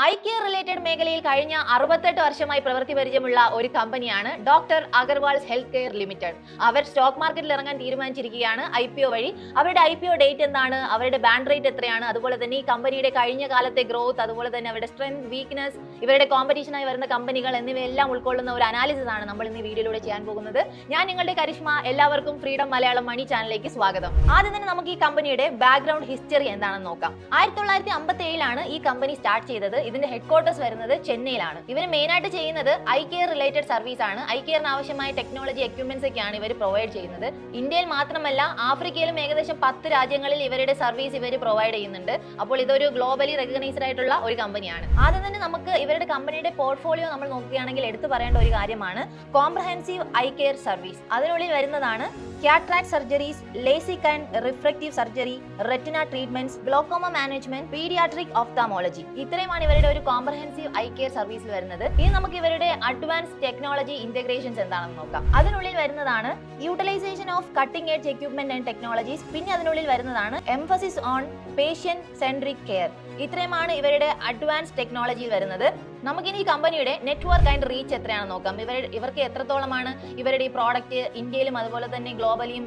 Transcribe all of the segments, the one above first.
Eye care related മേഖലയിൽ കഴിഞ്ഞ 68 വർഷമായി പ്രവൃത്തി പരിചയമുള്ള ഒരു കമ്പനിയാണ് doctor Agarwal's health care limited. അവർ സ്റ്റോക്ക് മാർക്കറ്റിൽ ഇറങ്ങാൻ തീരുമാനിച്ചിരിക്കുകയാണ് IPO വഴി. അവരുടെ IPO ഡേറ്റ് എന്താണ്, അവരുടെ ബാൻഡ് റേറ്റ് എത്രയാണ്, അതുപോലെ തന്നെ ഈ കമ്പനിയുടെ കഴിഞ്ഞ കാലത്തെ ഗ്രോത്ത്, അതുപോലെ തന്നെ അവരുടെ സ്ട്രെങ്ത്, വീക്ക്നെസ്, ഇവരുടെ കോമ്പറ്റീഷനായി വരുന്ന കമ്പനികൾ എന്നിവയെല്ലാം ഉൾക്കൊള്ളുന്ന ഒരു അനാലിസിസ് ആണ് നമ്മൾ ഇന്ന് ഈ വീഡിയോയിലൂടെ ചെയ്യാൻ പോകുന്നത്. ഞാൻ നിങ്ങളുടെ കരിഷ്മ. എല്ലാവർക്കും ഫ്രീഡം മലയാളം മണി ചാനലിലേക്ക് സ്വാഗതം. ആദ്യം തന്നെ നമുക്ക് ഈ കമ്പനിയുടെ ബാക്ക്ഗ്രൗണ്ട് ഹിസ്റ്ററി എന്താണെന്ന് നോക്കാം. 1957 ഈ കമ്പനി സ്റ്റാർട്ട് ചെയ്തത്. ഇതിന്റെ ഹെഡ്ക്വാർട്ടേഴ്സ് വരുന്നത് ചെന്നൈയിലാണ്. ഇവർ മെയിൻ ആയിട്ട് ചെയ്യുന്നത് ഐ കെയർ റിലേറ്റഡ് സർവീസ് ആണ്. ഐ കെയറിന് ആവശ്യമായ ടെക്നോളജി എക്യുപ്മെന്റ്സ് ഒക്കെയാണ് ഇവർ പ്രൊവൈഡ് ചെയ്യുന്നത്. ഇന്ത്യയിൽ മാത്രമല്ല ആഫ്രിക്കയിലും ഏകദേശം 10 രാജ്യങ്ങളിൽ ഇവരുടെ സർവീസ് ഇവർ പ്രൊവൈഡ് ചെയ്യുന്നുണ്ട്. അപ്പോൾ ഇതൊരു ഗ്ലോബലി റെക്കഗ്നൈസ്ഡ് ആയിട്ടുള്ള ഒരു കമ്പനിയാണ്. ആദ്യം തന്നെ നമുക്ക് ഇവരുടെ കമ്പനിയുടെ പോർട്ട്ഫോളിയോ നമ്മൾ നോക്കുകയാണെങ്കിൽ എടുത്തു പറയേണ്ട ഒരു കാര്യമാണ് കോംപ്രഹെൻസീവ് ഐ കെയർ സർവീസ്. അതിനുള്ളിൽ വരുന്നതാണ് cataract surgeries, LASIK and refractive surgery, retina treatments, glaucoma management, paediatric ophthalmology. ഇത്രയുമാണ് ഇവരുടെ ഒരു കോംപ്രഹെൻസീവ് ഐ കെയർ സർവീസിൽ വരുന്നത്. ഇനി നമുക്ക് ഇവരുടെ അഡ്വാൻസ് ടെക്നോളജി ഇന്റഗ്രേഷൻസ് എന്താണെന്ന് നോക്കാം. അതിനുള്ളിൽ വരുന്നതാണ് utilisation of cutting edge equipment and technologies. പിന്നെ അതിനുള്ളിൽ വരുന്നതാണ് emphasis on patient centric care. ഇത്രയുമാണ് ഇവരുടെ അഡ്വാൻസ് ടെക്നോളജിയിൽ വരുന്നത്. നമുക്കിനി ഈ കമ്പനിയുടെ നെറ്റ്വർക്ക് ആൻഡ് റീച്ച് എത്രയാണെന്ന് നോക്കാം. ഇവർക്ക് എത്രത്തോളമാണ് ഇവരുടെ ഈ പ്രോഡക്റ്റ് ഇന്ത്യയിലും അതുപോലെ തന്നെ ഗ്ലോബലിയും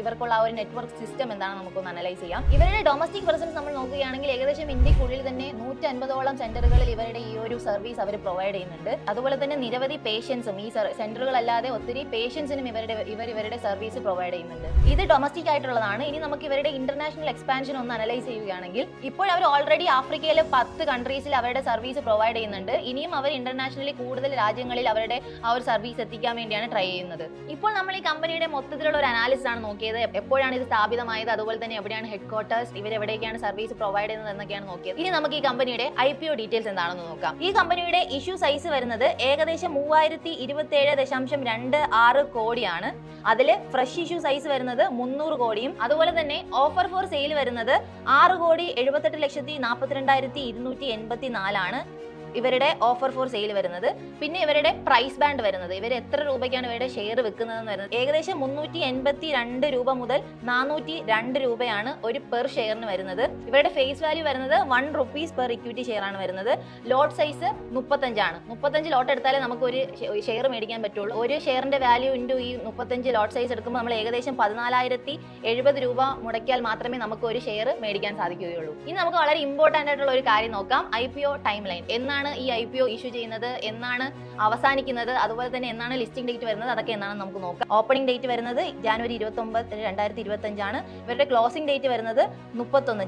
ഇവർക്കുള്ള ആ ഒരു നെറ്റ്വർക്ക് സിസ്റ്റം എന്താണെന്ന് നമുക്കൊന്ന് അനലൈസ് ചെയ്യാം. ഇവരുടെ ഡൊമസ്റ്റിക് പ്രസൻസ് നമ്മൾ നോക്കുകയാണെങ്കിൽ ഏകദേശം ഇന്ത്യക്കുള്ളിൽ തന്നെ 150ഓളം സെന്ററുകളിൽ ഇവരുടെ ഈ ഒരു സർവീസ് അവർ പ്രൊവൈഡ് ചെയ്യുന്നുണ്ട്. അതുപോലെ തന്നെ നിരവധി പേഷ്യൻസും ഈ സെന്ററുകളല്ലാതെ ഒത്തിരി പേഷ്യൻസിനും ഇവരുടെ സർവീസ് പ്രൊവൈഡ് ചെയ്യുന്നുണ്ട്. ഇത് ഡൊമസ്റ്റിക് ആയിട്ടുള്ളതാണ്. ഇനി നമുക്ക് ഇവരുടെ ഇന്റർനാഷണൽ എക്സ്പാൻഷൻ ഒന്ന് അനലൈസ് ചെയ്യുകയാണെങ്കിൽ ഇപ്പോൾ അവർ ഓൾറെഡി ആഫ്രിക്കയിലെ 10 കൺട്രീസിൽ അവരുടെ സർവീസ് പ്രൊവൈഡ് ചെയ്യുന്നുണ്ട്. ഇനിയും അവർ ഇന്റർനാഷണലി കൂടുതൽ രാജ്യങ്ങളിൽ അവരുടെ ആ ഒരു സർവീസ് എത്തിക്കാൻ വേണ്ടിയാണ് ട്രൈ ചെയ്യുന്നത്. ഇപ്പോൾ നമ്മൾ ഈ കമ്പനിയുടെ മൊത്തത്തിലുള്ള ഒരു അനാലിസിസ് ആണ് നോക്കിയത്. എപ്പോഴാണ് ഇത് സ്ഥാപിതമായത്, അതുപോലെ തന്നെ എവിടെയാണ് ഹെഡ്ക്വാർട്ടേഴ്സ്, ഇവരെവിടേക്കാണ് സർവീസ് പ്രൊവൈഡ് ചെയ്യുന്നത് എന്നൊക്കെയാണ് നോക്കിയത്. ഇനി നമുക്ക് ഈ കമ്പനിയുടെ IPO ഡീറ്റെയിൽസ് എന്താണെന്ന് നോക്കാം. ഈ കമ്പനിയുടെ ഇഷ്യൂ സൈസ് വരുന്നത് ഏകദേശം 3027.26 കോടിയാണ്. അതിൽ ഫ്രഷ് ഇഷ്യൂ സൈസ് വരുന്നത് 300 കോടിയും അതുപോലെ തന്നെ ഓഫർ ഫോർ സെയിൽ വരുന്നത് 6,78,42,284 ആണ് ഇവരുടെ ഓഫർ ഫോർ സെയിൽ വരുന്നത്. പിന്നെ ഇവരുടെ പ്രൈസ് ബാൻഡ് വരുന്നത്, ഇവർ എത്ര രൂപയ്ക്കാണ് ഇവരുടെ ഷെയർ വിൽക്കുന്നതെന്ന് വരുന്നത് ഏകദേശം 382 രൂപ മുതൽ 402 രൂപയാണ് ഒരു പെർ ഷെയറിന് വരുന്നത്. ഇവരുടെ ഫേസ് വാല്യൂ വരുന്നത് 1 rupees പെർ ഇക്വിറ്റി ഷെയർ ആണ് വരുന്നത്. ലോട്ട് സൈസ് 35 ആണ്. 35 ലോട്ട് എടുത്താലേ നമുക്ക് ഒരു ഷെയർ മേടിക്കാൻ പറ്റുള്ളൂ. ഒരു ഷെയറിന്റെ വാല്യൂ ഇൻറ്റു ഈ 35 ലോട്ട് സൈസ് എടുക്കുമ്പോൾ നമ്മൾ ഏകദേശം 14,070 രൂപ മുടക്കിയാൽ മാത്രമേ നമുക്ക് ഒരു ഷെയർ മേടിക്കാൻ സാധിക്കുകയുള്ളൂ. ഇനി നമുക്ക് വളരെ ഇമ്പോർട്ടന്റ് ആയിട്ടുള്ള ഒരു കാര്യം നോക്കാം. IPO time line. എന്നാണ് ഈ IPO ഇഷ്യൂ ചെയ്യുന്നത്, എന്നാണ് അവസാനിക്കുന്നത്, അതുപോലെ തന്നെ എന്നാണ് ലിസ്റ്റിംഗ് ഡേറ്റ് വരുന്നത്, അതൊക്കെ എന്നാണെന്ന് നമുക്ക് നോക്കാം. ഓപ്പണിംഗ് ഡേറ്റ് വരുന്നത് ജാനുവരി 29, 2025 ആണ്. ഇവരുടെ ക്ലോസിംഗ് ഡേറ്റ് വരുന്നത്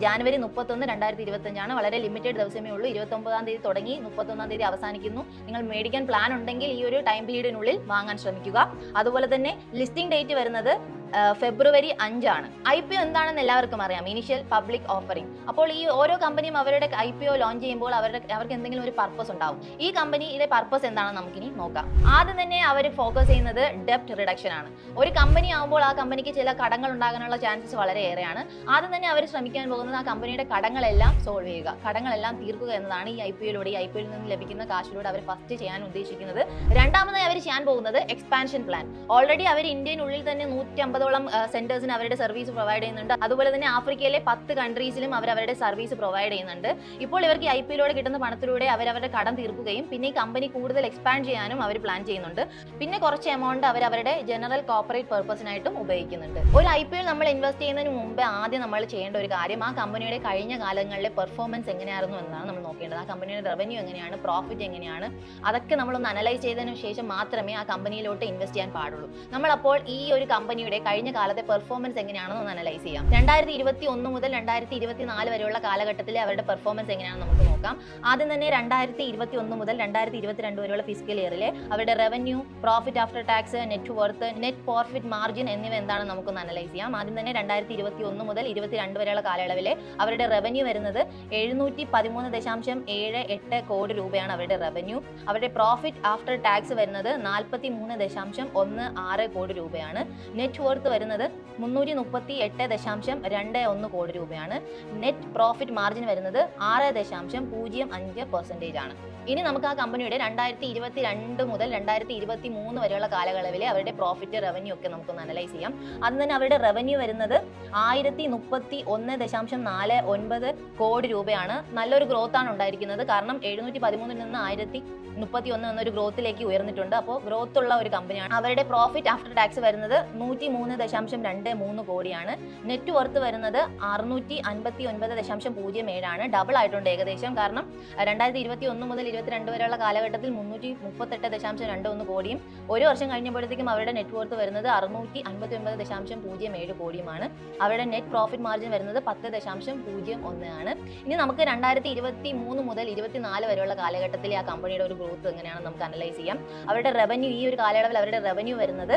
ജാനുവരി 31, 2025 ആണ്. വളരെ ലിമിറ്റഡ് ദിവസമേ ഉള്ളൂ. 29-ാം തീയതി തുടങ്ങി 31-ാം തീയതി അവസാനിക്കുന്നു. നിങ്ങൾ മേടിക്കാൻ പ്ലാൻ ഉണ്ടെങ്കിൽ ഈ ഒരു ടൈം പീരീഡിനുള്ളിൽ വാങ്ങാൻ ശ്രമിക്കുക. അതുപോലെ തന്നെ ലിസ്റ്റിംഗ് ഡേറ്റ് വരുന്നത് ഫെബ്രുവരി 5 ആണ്. IPO എന്താണെന്ന് എല്ലാവർക്കും അറിയാം, ഇനിഷ്യൽ പബ്ലിക് ഓഫറിംഗ്. അപ്പോൾ ഈ ഓരോ കമ്പനിയും അവരുടെ IPO ലോഞ്ച് ചെയ്യുമ്പോൾ അവർക്ക് എന്തെങ്കിലും ഒരു പർപ്പസ് ഉണ്ടാവും. ഈ കമ്പനിയുടെ പർപ്പസ് എന്താണെന്ന് നമുക്കിനി നോക്കാം. ആദ്യം തന്നെ അവർ ഫോക്കസ് ചെയ്യുന്നത് ഡെപ്റ്റ് റിഡക്ഷൻ ആണ്. ഒരു കമ്പനി ആകുമ്പോൾ ആ കമ്പനിക്ക് ചില കടങ്ങൾ ഉണ്ടാകാനുള്ള ചാൻസസ് വളരെ ഏറെയാണ്. ആദ്യം തന്നെ അവർ ശ്രമിക്കാൻ പോകുന്നത് ആ കമ്പനിയുടെ കടങ്ങളെല്ലാം സോൾവ് ചെയ്യുക, കടങ്ങളെല്ലാം തീർക്കുക എന്നതാണ് ഈ IPOയിലൂടെ, ഈ IPOയിൽ നിന്ന് ലഭിക്കുന്ന കാശിലൂടെ അവർ ഫസ്റ്റ് ചെയ്യാൻ ഉദ്ദേശിക്കുന്നത്. രണ്ടാമതായി അവർ ചെയ്യാൻ പോകുന്നത് എക്സ്പാൻഷൻ പ്ലാൻ. ഓൾറെഡി അവർ ഇന്ത്യനുള്ളിൽ തന്നെ 150ഓളം സെന്റേഴ്സിന് അവരുടെ സർവീസ് പ്രൊവൈഡ് ചെയ്യുന്നുണ്ട്. അതുപോലെ തന്നെ ആഫ്രിക്കയിലെ 10 കൺട്രീസിലും അവരുടെ സർവീസ് പ്രൊവൈഡ് ചെയ്യുന്നുണ്ട്. ഇപ്പോൾ ഇവർക്ക് IPOയിലൂടെ കിട്ടുന്ന പണത്തിലൂടെ അവരുടെ കടം തീർക്കുകയും പിന്നെ ഈ കമ്പനി കൂടുതൽ എക്സ്പാൻഡ് ചെയ്യാനും അവർ പ്ലാൻ ചെയ്യുന്നുണ്ട്. പിന്നെ കുറച്ച് എമൗണ്ട് അവരുടെ ജനറൽ കോർപ്പറേറ്റ് പർപ്പസിനായിട്ടും ഉപയോഗിക്കുന്നുണ്ട്. ഒരു IPOയിൽ നമ്മൾ ഇൻവെസ്റ്റ് ചെയ്യുന്നതിന് മുമ്പ് ആദ്യം നമ്മൾ ചെയ്യേണ്ട ഒരു കാര്യം ആ കമ്പനിയുടെ കഴിഞ്ഞ കാലങ്ങളിലെ പെർഫോമൻസ് എങ്ങനെയായിരുന്നു എന്നതാണ് നമ്മൾ നോക്കേണ്ടത്. ആ കമ്പനിയുടെ റവന്യൂ എങ്ങനെയാണ്, പ്രോഫിറ്റ് എങ്ങനെയാണ്, അതൊക്കെ നമ്മളൊന്ന് അനലൈസ് ചെയ്തതിനു ശേഷം മാത്രമേ ആ കമ്പനിയിലോട്ട് ഇൻവെസ്റ്റ് ചെയ്യാൻ പാടുള്ളൂ. നമ്മളപ്പോൾ ഈ ഒരു കമ്പനിയുടെ കഴിഞ്ഞ കാലത്തെ പെർഫോമൻസ് എങ്ങനെയാണെന്ന് ഒന്ന് അനലൈസ് ചെയ്യാം. 2021 മുതൽ 2024 വരെയുള്ള കാലഘട്ടത്തിലെ അവരുടെ പെർഫോമൻസ് എങ്ങനെയാണെന്ന് നമുക്ക് നോക്കാം. ആദ്യം തന്നെ 2021 മുതൽ 2022 വരെയുള്ള ഫിസിക്കൽ ഇയറിലെ അവരുടെ revenue, profit after tax, net worth, net profit margin എന്നിവ എന്താണെന്ന് നമുക്കൊന്ന് അനലൈസ് ചെയ്യാം. ആദ്യം തന്നെ 2021 മുതൽ 2022 വരെയുള്ള കാലയളവിലെ അവരുടെ റവന്യൂ വരുന്നത് 713.78 കോടി രൂപയാണ് അവരുടെ റവന്യൂ. അവരുടെ പ്രോഫിറ്റ് ആഫ്റ്റർ ടാക്സ് വരുന്നത് 43.16 കോടി രൂപയാണ്. നെറ്റ് വർത്ത് വരുന്നത് 338.21 കോടി രൂപയാണ്. നെറ്റ് പ്രോഫിറ്റ് മാർജിൻ വരുന്നത് 6.05% ആണ്. ഇനി നമുക്ക് ആ കമ്പനിയുടെ 2022 മുതൽ 2023 വരെയുള്ള കാലയളവിലെ അവരുടെ പ്രോഫിറ്റ്, റവന്യൂ ഒക്കെ നമുക്കൊന്ന് അനലൈസ് ചെയ്യാം. അതിന് തന്നെ അവരുടെ റവന്യൂ വരുന്നത് 1031.49 കോടി രൂപയാണ്. നല്ലൊരു ഗ്രോത്ത് ആണ് ഉണ്ടായിരിക്കുന്നത്. കാരണം 713 നിന്ന് 1031 എന്നൊരു ഗ്രോത്തിലേക്ക് ഉയർന്നിട്ടുണ്ട്. അപ്പോൾ ഗ്രോത്ത് ഉള്ള ഒരു കമ്പനിയാണ്. അവരുടെ പ്രോഫിറ്റ് ആഫ്റ്റർ ടാക്സ് വരുന്നത് 103.23 കോടിയാണ്. നെറ്റ് വർത്ത് വരുന്നത് 659.07 ആണ്. ഡബിൾ ആയിട്ടുണ്ട് ഏകദേശം. കാരണം 2021 മുതൽ 2022 വരെയുള്ള കാലഘട്ടത്തിൽ 338.21 കോടിയും ഒരു വർഷം കഴിഞ്ഞപ്പോഴത്തേക്കും അവരുടെ നെറ്റ് വർത്ത് വരുന്നത് 659.07 കോടിയുമാണ്. അവരുടെ നെറ്റ് പ്രോഫിറ്റ് മാർജിൻ വരുന്നത് 10.01 ആണ്. ഇനി നമുക്ക് 2023 മുതൽ 2024 വരെയുള്ള കാലഘട്ടത്തിലെ ആ കമ്പനിയുടെ ഒരു ഗ്രോത്ത് എങ്ങനെയാണെന്ന് നമുക്ക് അനലൈസ് ചെയ്യാം. അവരുടെ റവന്യൂ, ഈ ഒരു കാലയളവിൽ അവരുടെ റവന്യൂ വരുന്നത്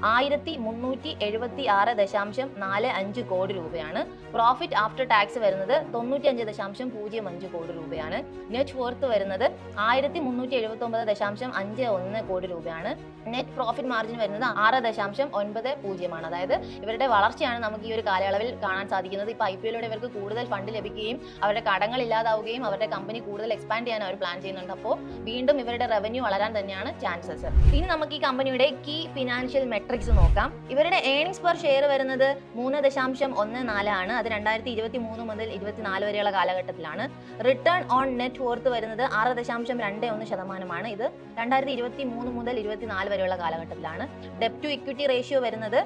1376.45 കോടി രൂപയാണ്. പ്രോഫിറ്റ് ആഫ്റ്റർ ടാക്സ് വരുന്നത് 95.05 കോടി രൂപയാണ്. നെറ്റ് വർത്ത് വരുന്നത് 1379.51 കോടി രൂപയാണ്. നെറ്റ് പ്രോഫിറ്റ് മാർജിൻ വരുന്നത് 6.90 ആണ്. അതായത് ഇവരുടെ വളർച്ചയാണ് നമുക്ക് ഈ ഒരു കാലയളവിൽ കാണാൻ സാധിക്കുന്നത്. ഇപ്പോൾ IPO ഇവർക്ക് കൂടുതൽ ഫണ്ട് ലഭിക്കുകയും അവരുടെ കടങ്ങൾ ഇല്ലാതാവുകയും അവരുടെ കമ്പനി കൂടുതൽ എക്സ്പാൻഡ് ചെയ്യാൻ അവർ പ്ലാൻ ചെയ്യുന്നുണ്ട്. അപ്പോൾ വീണ്ടും ഇവരുടെ റവന്യൂ വളരാൻ തന്നെയാണ് ചാൻസസ്. ഇനി നമുക്ക് ഈ കമ്പനിയുടെ കീ ഫിനാൻഷ്യൽ മെട്രിക്സ് നോക്കാം. ഇവരുടെ ഏർണിംഗ്സ് പെർ ഷെയർ വരുന്നത് 3.14 ആണ്. അത് 2023 മുതൽ 2024 വരെയുള്ള കാലഘട്ടത്തിലാണ്. റിട്ടേൺ ഓൺ നെറ്റ് വർത്ത് വരുന്നത് 6.21%. ഇത് 2023 മുതൽ 2024 വരെയുള്ള കാലഘട്ടത്തിലാണ്. ഡെപ്റ്റ് ടു ഇക്വിറ്റി റേഷ്യോ വരുന്നത്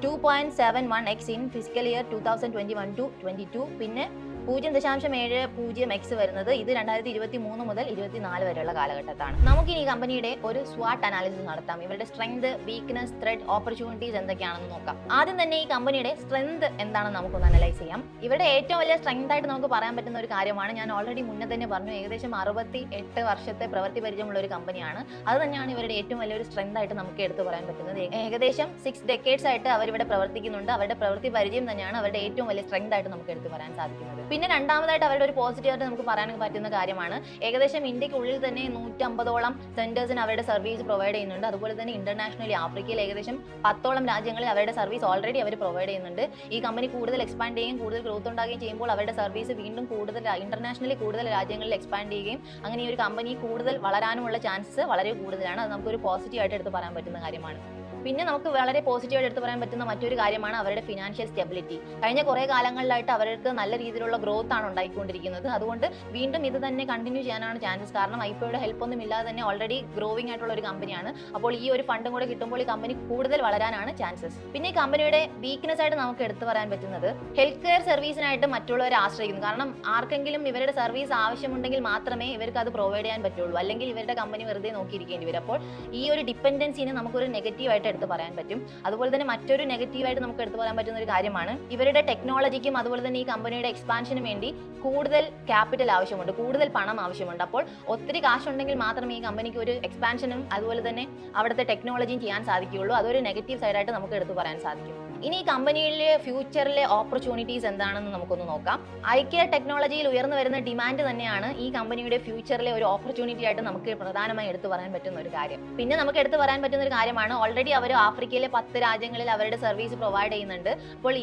2.71x ഇൻ ഫിസിക്കൽ ഇയർ 2021-22. പിന്നെ 0.70x വരുന്നത് ഇത് 2023 മുതൽ 2024 വരെയുള്ള കാലഘട്ടത്താണ്. നമുക്കിനി ഈ കമ്പനിയുടെ ഒരു സ്വാട്ട് അനാലിസിസ് നടത്താം. ഇവരുടെ സ്ട്രെങ്ത്, വീക്ക്നെസ്, ത്രെഡ്, ഓപ്പർച്യൂണിറ്റീസ് എന്തൊക്കെയാണെന്ന് നോക്കാം. ആദ്യം തന്നെ ഈ കമ്പനിയുടെ സ്ട്രെങ്ത് എന്താണെന്ന് നമുക്കൊന്ന് അനലൈസ് ചെയ്യാം. ഇവരുടെ ഏറ്റവും വലിയ സ്ട്രെങ്ത് ആയിട്ട് നമുക്ക് പറയാൻ പറ്റുന്ന ഒരു കാര്യമാണ്, ഞാൻ ഓൾറെഡി മുന്നേ തന്നെ പറഞ്ഞു, ഏകദേശം 68 വർഷത്തെ പ്രവൃത്തി പരിചയമുള്ള ഒരു കമ്പനിയാണ്. അത് തന്നെയാണ് ഇവരുടെ ഏറ്റവും വലിയൊരു സ്ട്രെങ്ത് ആയിട്ട് നമുക്ക് എടുത്തു പറയാൻ പറ്റുന്നത്. ഏകദേശം 6 decades ആയിട്ട് അവരിവിടെ പ്രവർത്തിക്കുന്നുണ്ട്. അവരുടെ പ്രവൃത്തി പരിചയം തന്നെയാണ് അവരുടെ ഏറ്റവും വലിയ സ്ട്രെങ്ത് ആയിട്ട് നമുക്ക് എടുത്തു പറയാൻ സാധിക്കുന്നത്. പിന്നെ രണ്ടാമതായിട്ട് അവരുടെ ഒരു പോസിറ്റീവ് ആയിട്ട് നമുക്ക് പറയാൻ പറ്റുന്ന കാര്യമാണ്, ഏകദേശം ഇന്ത്യക്കുള്ളിൽ തന്നെ 150ഓളം സെന്റേഴ്സിന് അവരുടെ സർവീസ് പ്രൊവൈഡ് ചെയ്യുന്നുണ്ട്. അതുപോലെ തന്നെ ഇന്റർനാഷണലി ആഫ്രിക്കയിൽ ഏകദേശം 10ഓളം രാജ്യങ്ങളിൽ അവരുടെ സർവീസ് ഓൾറെഡി അവർ പ്രൊവൈഡ് ചെയ്യുന്നുണ്ട്. ഈ കമ്പനി കൂടുതൽ എക്സ്പാൻഡ് ചെയ്യുകയും കൂടുതൽ ഗ്രോത്ത് ഉണ്ടാകുകയും ചെയ്യുമ്പോൾ അവരുടെ സർവീസ് വീണ്ടും കൂടുതൽ ഇന്റർനാഷണലി കൂടുതൽ രാജ്യങ്ങളിൽ എക്സ്പാൻഡ് ചെയ്യുകയും അങ്ങനെ ഈ ഒരു കമ്പനി കൂടുതൽ വളരാനുമുള്ള ചാൻസസ് വളരെ കൂടുതലാണ്. അത് നമുക്കൊരു പോസിറ്റീവ് ആയിട്ട് എടുത്ത് പറയാൻ പറ്റുന്ന കാര്യമാണ്. പിന്നെ നമുക്ക് വളരെ പോസിറ്റീവായിട്ട് എടുത്ത് പറയാൻ പറ്റുന്ന മറ്റൊരു കാര്യമാണ് അവരുടെ ഫിനാൻഷ്യൽ സ്റ്റെബിലിറ്റി. കഴിഞ്ഞ കുറേ കാലങ്ങളിലായിട്ട് അവർക്ക് നല്ല രീതിയിലുള്ള ഗ്രോത്ത് ആണ് ഉണ്ടായിക്കൊണ്ടിരിക്കുന്നത്. അതുകൊണ്ട് വീണ്ടും ഇത് തന്നെ കണ്ടിന്യൂ ചെയ്യാനാണ് ചാൻസസ്. കാരണം IPOയുടെ ഹെൽപ്പ് ഒന്നും ഇല്ലാതെ തന്നെ ഓൾറെഡി ഗ്രോവിംഗ് ആയിട്ടുള്ള ഒരു കമ്പനിയാണ്. അപ്പോൾ ഈ ഒരു ഫണ്ടും കൂടെ കിട്ടുമ്പോൾ ഈ കമ്പനി കൂടുതൽ വളരാനാണ് ചാൻസസ്. പിന്നെ ഈ കമ്പനിയുടെ വീക്ക്നെസ് ആയിട്ട് നമുക്ക് എടുത്തു പറയാൻ പറ്റുന്നത് ഹെൽത്ത് കെയർ സർവീസിനായിട്ട് മറ്റുള്ളവരെ ആശ്രയിക്കുന്നു. കാരണം ആർക്കെങ്കിലും ഇവരുടെ സർവീസ് ആവശ്യമുണ്ടെങ്കിൽ മാത്രമേ ഇവർക്ക് അത് പ്രൊവൈഡ് ചെയ്യാൻ പറ്റുള്ളൂ. അല്ലെങ്കിൽ ഇവരുടെ കമ്പനി വെറുതെ നോക്കിയിരിക്കേണ്ടി വരും. അപ്പോൾ ഈ ഒരു ഡിപ്പെൻഡൻസിനെ നമുക്കൊരു നെഗറ്റീവായിട്ട് എടുത്ത് പറയാൻ പറ്റും. അതുപോലെ തന്നെ മറ്റൊരു നെഗറ്റീവായിട്ട് നമുക്ക് എടുത്തു പറയാൻ പറ്റുന്ന ഒരു കാര്യമാണ് ഇവരുടെ ടെക്നോളജിക്കും അതുപോലെ തന്നെ ഈ കമ്പനിയുടെ എക്സ്പാൻഷന് വേണ്ടി കൂടുതൽ ക്യാപിറ്റൽ ആവശ്യമുണ്ട്, കൂടുതൽ പണം ആവശ്യമുണ്ട്. അപ്പോൾ ഒത്തിരി കാശുണ്ടെങ്കിൽ മാത്രമേ ഈ കമ്പനിക്ക് ഒരു എക്സ്പാൻഷനും അതുപോലെ തന്നെ അവിടുത്തെ ടെക്നോളജിയും ചെയ്യാൻ സാധിക്കുകയുള്ളൂ. അതൊരു നെഗറ്റീവ് സൈഡായിട്ട് നമുക്ക് എടുത്തു പറയാൻ സാധിക്കും. ഇനി ഈ കമ്പനിയിലെ ഫ്യൂച്ചറിലെ ഓപ്പർച്യൂണിറ്റീസ് എന്താണെന്ന് നമുക്കൊന്ന് നോക്കാം. ഐകെയർ ടെക്നോളജിയിൽ ഉയർന്നു വരുന്ന ഡിമാൻഡ് തന്നെയാണ് ഈ കമ്പനിയുടെ ഫ്യൂച്ചറിലെ ഒരു ഓപ്പർച്യൂണിറ്റി ആയിട്ട് നമുക്ക് പ്രധാനമായി എടുത്തു പറയാൻ പറ്റുന്ന ഒരു കാര്യം. പിന്നെ നമുക്ക് എടുത്തു പറയാൻ പറ്റുന്ന ഒരു കാര്യമാണ്, ഓൾറെഡി അവർ ആഫ്രിക്കയിലെ 10 രാജ്യങ്ങളിൽ അവരുടെ സർവീസ് പ്രൊവൈഡ് ചെയ്യുന്നുണ്ട്.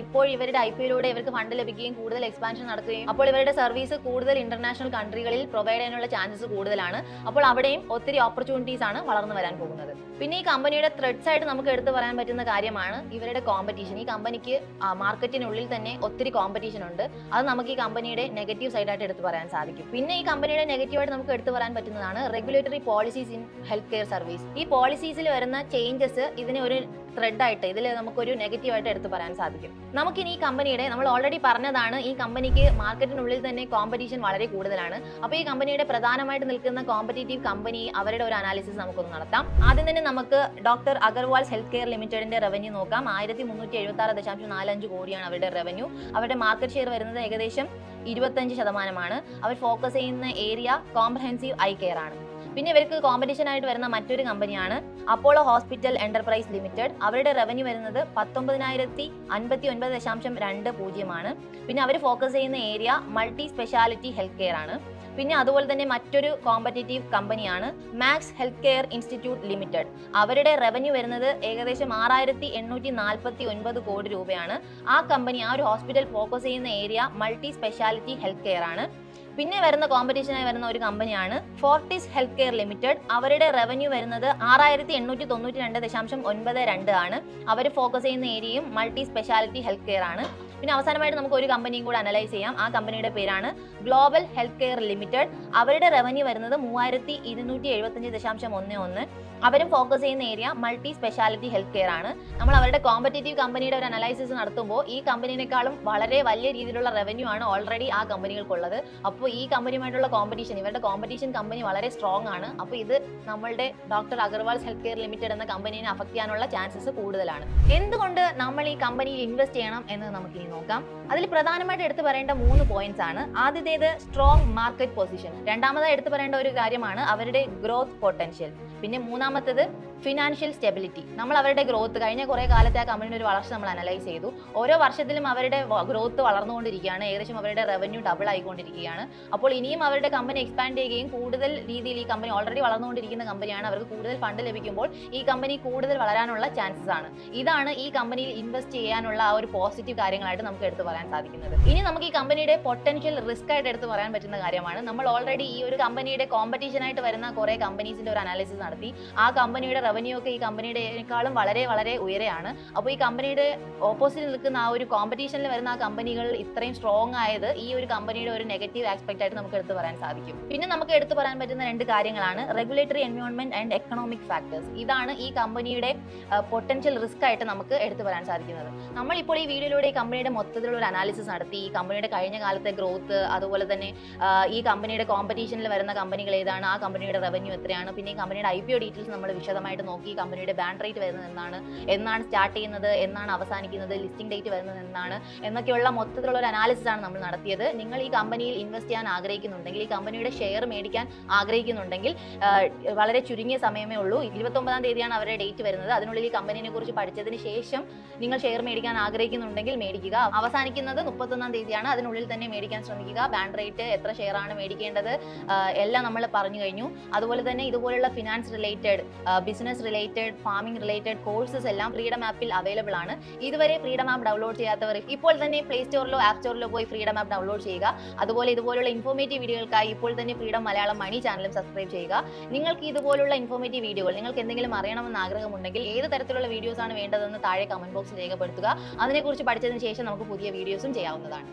ഇപ്പോൾ ഇവരുടെ IPOയിലൂടെ ഇവർക്ക് ഫണ്ട് ലഭിക്കുകയും കൂടുതൽ എക്സ്പാൻഷൻ നടക്കുകയും അപ്പോൾ ഇവരുടെ സർവീസ് കൂടുതൽ ഇന്റർനാഷണൽ കൺട്രികളിൽ പ്രൊവൈഡ് ചെയ്യാനുള്ള ചാൻസസ് കൂടുതലാണ്. അപ്പോൾ അവിടെയും ഒത്തിരി ഓപ്പർച്യൂണിറ്റീസ് ആണ് വളർന്നു വരാൻ പോകുന്നത്. പിന്നെ ഈ കമ്പനിയുടെ ത്രെഡ്സ് ആയിട്ട് നമുക്ക് എടുത്തു പറയാൻ പറ്റുന്ന കാര്യമാണ് ഇവരുടെ കോമ്പറ്റീഷൻ. ഈ കമ്പനിക്ക് മാർക്കറ്റിനുള്ളിൽ തന്നെ ഒത്തിരി കോമ്പറ്റീഷൻ ഉണ്ട്. അത് നമുക്ക് ഈ കമ്പനിയുടെ നെഗറ്റീവ് സൈഡായിട്ട് എടുത്തു പറയാൻ സാധിക്കും. പിന്നെ ഈ കമ്പനിയുടെ നെഗറ്റീവായിട്ട് നമുക്ക് എടുത്തു പറയാൻ പറ്റുന്നതാണ് regulatory policies in health care service. ഈ പോളിസീസിൽ വരുന്ന ചേഞ്ചസ് ഇതിനെ ഒരു ത്രെഡായിട്ട് ഇതിൽ നമുക്കൊരു നെഗറ്റീവായിട്ട് എടുത്ത് പറയാൻ സാധിക്കും. നമുക്കിനി ഈ കമ്പനിയുടെ നമ്മൾ ഓൾറെഡി പറഞ്ഞതാണ്, ഈ കമ്പനിക്ക് മാർക്കറ്റിനുള്ളിൽ തന്നെ കോമ്പറ്റീഷൻ വളരെ കൂടുതലാണ്. അപ്പോൾ ഈ കമ്പനിയുടെ പ്രധാനമായിട്ട് നിൽക്കുന്ന കോമ്പറ്റീറ്റീവ് കമ്പനി അവരുടെ ഒരു അനാലിസിസ് നമുക്കൊന്ന് നടത്താം. ആദ്യം തന്നെ നമുക്ക് ഡോക്ടർ അഗർവാൾസ് ഹെൽത്ത് കെയർ ലിമിറ്റഡിന്റെ റവന്യൂ നോക്കാം. 1376.45 കോടിയാണ് അവരുടെ റവന്യൂ. അവരുടെ മാർക്കറ്റ് ഷെയർ വരുന്നത് ഏകദേശം 25%. അവർ ഫോക്കസ് ചെയ്യുന്ന ഏരിയ കോംപ്രഹെൻസീവ് ഐ കെയർ ആണ്. പിന്നെ ഇവർക്ക് കോമ്പറ്റീഷൻ ആയിട്ട് വരുന്ന മറ്റൊരു കമ്പനിയാണ് അപ്പോളോ ഹോസ്പിറ്റൽ എന്റർപ്രൈസ് ലിമിറ്റഡ്. അവരുടെ റവന്യൂ വരുന്നത് 19,059.20 ആണ്. പിന്നെ അവർ ഫോക്കസ് ചെയ്യുന്ന area multi speciality health care ആണ്. പിന്നെ അതുപോലെ തന്നെ മറ്റൊരു കോമ്പറ്റീറ്റീവ് കമ്പനിയാണ് Max health care institute limited. അവരുടെ റവന്യൂ വരുന്നത് ഏകദേശം 6849 കോടി രൂപയാണ്. ആ കമ്പനി, ആ ഒരു ഹോസ്പിറ്റൽ ഫോക്കസ് ചെയ്യുന്ന area multi speciality health care ആണ്. പിന്നെ വരുന്ന കോമ്പറ്റീഷനായി വരുന്ന ഒരു കമ്പനിയാണ് ഫോർട്ടിസ് ഹെൽത്ത് കെയർ ലിമിറ്റഡ്. അവരുടെ റവന്യൂ വരുന്നത് 6892.92 ആണ്. അവർ ഫോക്കസ് ചെയ്യുന്ന ഏരിയയും മൾട്ടി സ്പെഷ്യാലിറ്റി ഹെൽത്ത് കെയർ ആണ്. പിന്നെ അവസാനമായിട്ട് നമുക്ക് ഒരു കമ്പനിയും കൂടെ അനലൈസ് ചെയ്യാം. ആ കമ്പനിയുടെ പേരാണ് ഗ്ലോബൽ ഹെൽത്ത് കെയർ ലിമിറ്റഡ്. അവരുടെ റവന്യൂ വരുന്നത് 3275.11. അവരും ഫോക്കസ് ചെയ്യുന്ന area multi speciality health care ആണ്. നമ്മൾ അവരുടെ കോമ്പറ്റീറ്റീവ് കമ്പനിയുടെ ഒരു അനലൈസിസ് നടത്തുമ്പോൾ ഈ കമ്പനിയേക്കാളും വളരെ വലിയ രീതിയിലുള്ള റവന്യൂ ആണ് ഓൾറെഡി ആ കമ്പനികൾക്കുള്ളത്. അപ്പോൾ ഈ കമ്പനിയുമായിട്ടുള്ള കോമ്പറ്റീഷൻ, ഇവരുടെ കോമ്പറ്റീഷൻ കമ്പനി വളരെ സ്ട്രോങ് ആണ്. അപ്പോൾ ഇത് നമ്മളുടെ doctor Agarwal's health care limited എന്ന കമ്പനിയെ അഫക്ട് ചെയ്യാനുള്ള ചാൻസസ് കൂടുതലാണ്. എന്തുകൊണ്ട് നമ്മൾ ഈ കമ്പനിയിൽ ഇൻവെസ്റ്റ് ചെയ്യണം എന്ന് നമുക്ക് നോക്കാം. അതിൽ പ്രധാനമായിട്ട് എടുത്തു പറയേണ്ട 3 പോയിന്റ്സ് ആണ്. ആദ്യത്തേത് സ്ട്രോങ് മാർക്കറ്റ് പൊസിഷൻ. രണ്ടാമതായി എടുത്തു പറയേണ്ട ഒരു കാര്യമാണ് അവരുടെ ഗ്രോത്ത് പൊട്ടൻഷ്യൽ. പിന്നെ മൂന്നാമത്തേത് ഫിനാൻഷ്യൽ സ്റ്റെബിലിറ്റി. നമ്മൾ അവരുടെ ഗ്രോത്ത്, കഴിഞ്ഞ കുറേ കാലത്തെ ആ കമ്പനിയുടെ ഒരു വളർച്ച നമ്മൾ അനലൈസ് ചെയ്തു. ഓരോ വർഷത്തിലും അവരുടെ ഗ്രോത്ത് വളർന്നുകൊണ്ടിരിക്കുകയാണ്. ഏകദേശം അവരുടെ റവന്യൂ ഡബിൾ ആയിക്കൊണ്ടിരിക്കുകയാണ്. അപ്പോൾ ഇനിയും അവരുടെ കമ്പനി എക്സ്പാൻഡ് ചെയ്യുകയും കൂടുതൽ രീതിയിൽ, ഈ കമ്പനി ഓൾറെഡി വളർന്നുകൊണ്ടിരിക്കുന്ന കമ്പനിയാണ്, അവർക്ക് കൂടുതൽ ഫണ്ട് ലഭിക്കുമ്പോൾ ഈ കമ്പനി കൂടുതൽ വളരാനുള്ള ചാൻസസ് ആണ്. ഇതാണ് ഈ കമ്പനിയിൽ ഇൻവെസ്റ്റ് ചെയ്യാനുള്ള ആ ഒരു പോസിറ്റീവ് കാര്യങ്ങളായിട്ട് നമുക്ക് എടുത്തു പറയാൻ സാധിക്കുന്നത്. ഇനി നമുക്ക് ഈ കമ്പനിയുടെ പൊട്ടൻഷ്യൽ റിസ്ക് ആയിട്ട് എടുത്തു പറയാൻ പറ്റുന്ന കാര്യമാണ്, നമ്മൾ ഓൾറെഡി ഈ ഒരു കമ്പനിയുടെ കോമ്പറ്റീഷനായിട്ട് വരുന്ന കുറേ കമ്പനീസിന്റെ ഒരു അനാലിസിസ് നടത്തി. ആ കമ്പനിയുടെ റവന്യൂ ഒക്കെ ഈ കമ്പനിയുടെക്കാളും വളരെ വളരെ ഉയരെയാണ്. അപ്പോൾ ഈ കമ്പനിയുടെ ഓപ്പോസിറ്റ് നിൽക്കുന്ന ആ ഒരു കോമ്പറ്റീഷനിൽ വരുന്ന ആ കമ്പനികൾ ഇത്രയും സ്ട്രോങ് ആയത് ഈ ഒരു കമ്പനിയുടെ ഒരു നെഗറ്റീവ് ആസ്പെക്ട് ആയിട്ട് നമുക്ക് എടുത്തു പറയാൻ സാധിക്കും. പിന്നെ നമുക്ക് എടുത്തു പറയാൻ പറ്റുന്ന 2 കാര്യങ്ങളാണ് regulatory environment and economic factors. ഇതാണ് ഈ കമ്പനിയുടെ പൊട്ടൻഷ്യൽ റിസ്ക് ആയിട്ട് നമുക്ക് എടുത്തു പറയാൻ സാധിക്കുന്നത്. നമ്മളിപ്പോൾ ഈ വീഡിയോയിലൂടെ ഈ കമ്പനിയുടെ മൊത്തത്തിലുള്ള ഒരു അനാലിസിസ് നടത്തി. ഈ കമ്പനിയുടെ കഴിഞ്ഞ കാലത്തെ ഗ്രോത്ത്, അതുപോലെ തന്നെ ഈ കമ്പനിയുടെ കോമ്പറ്റീഷനിൽ വരുന്ന കമ്പനികൾ ഏതാണ്, ആ കമ്പനിയുടെ റവന്യൂ എത്രയാണ്, പിന്നെ ഈ കമ്പനിയുടെ IPO ഡീറ്റെയിൽസ് നമ്മൾ വിശദമായിട്ട് നോക്കി. കമ്പനിയുടെ ബാൻഡ് റേറ്റ് വരുന്നത് എന്നാണ് സ്റ്റാർട്ട് ചെയ്യുന്നത്, എന്നാണ് അവസാനിക്കുന്നത്, ലിസ്റ്റിംഗ് ഡേറ്റ് വരുന്നത് എന്നൊക്കെയുള്ള മൊത്തത്തിലുള്ള ഒരു അനാലിസിസ് ആണ് നമ്മൾ നടത്തിയത്. നിങ്ങൾ ഈ കമ്പനിയിൽ ഇൻവെസ്റ്റ് ചെയ്യാൻ ആഗ്രഹിക്കുന്നുണ്ടെങ്കിൽ, ഈ കമ്പനിയുടെ ഷെയർ മേടിക്കാൻ ആഗ്രഹിക്കുന്നുണ്ടെങ്കിൽ വളരെ ചുരുങ്ങിയ സമയമേ ഉള്ളൂ. 29-ാം തീയതിയാണ് അവരുടെ ഡേറ്റ് വരുന്നത്. അതിനുള്ളിൽ ഈ കമ്പനിയെ കുറിച്ച് പഠിച്ചതിന് ശേഷം നിങ്ങൾ ഷെയർ മേടിക്കാൻ ആഗ്രഹിക്കുന്നുണ്ടെങ്കിൽ മേടിക്കുക. അവസാനിക്കുന്നത് 31-ാം തീയതിയാണ്. അതിനുള്ളിൽ തന്നെ മേടിക്കാൻ ശ്രമിക്കുക. ബാൻഡ് റേറ്റ്, എത്ര ഷെയർ ആണ് മേടിക്കേണ്ടത് എല്ലാം നമ്മൾ പറഞ്ഞു കഴിഞ്ഞു. അതുപോലെ തന്നെ ഇതുപോലുള്ള finance related, business related, farming related courses എല്ലാം ഫ്രീഡം ആപ്പിൽ അവൈലബിൾ ആണ്. ഇതുവരെ ഫ്രീഡം ആപ്പ് ഡൗൺലോഡ് ചെയ്യാത്തവർ ഇപ്പോൾ തന്നെ പ്ലേ സ്റ്റോറിലോ ആപ്പ് സ്റ്റോറിലോ പോയി ഫ്രീഡം ആപ്പ് ഡൗൺലോഡ് ചെയ്യുക. അതുപോലെ ഇതുപോലുള്ള ഇൻഫോർമേറ്റീവ് വീഡിയോകൾക്കായി ഇപ്പോൾ തന്നെ ഫ്രീഡം മലയാളം മണി ചാനലും സബ്സ്ക്രൈബ് ചെയ്യുക. നിങ്ങൾക്ക് ഇതുപോലുള്ള ഇൻഫോർമേറ്റീവ് വീഡിയോകൾ, നിങ്ങൾക്ക് എന്തെങ്കിലും അറിയണമെന്ന് ആഗ്രഹമുണ്ടെങ്കിൽ ഏത് തരത്തിലുള്ള വീഡിയോസ് ആണ് വേണ്ടതെന്ന് താഴെ കമന്റ് ബോക്സിൽ രേഖപ്പെടുത്തുക. അതിനെക്കുറിച്ച് പഠിച്ചതിന് ശേഷം നമുക്ക് പുതിയ വീഡിയോസും ചെയ്യാവുന്നതാണ്.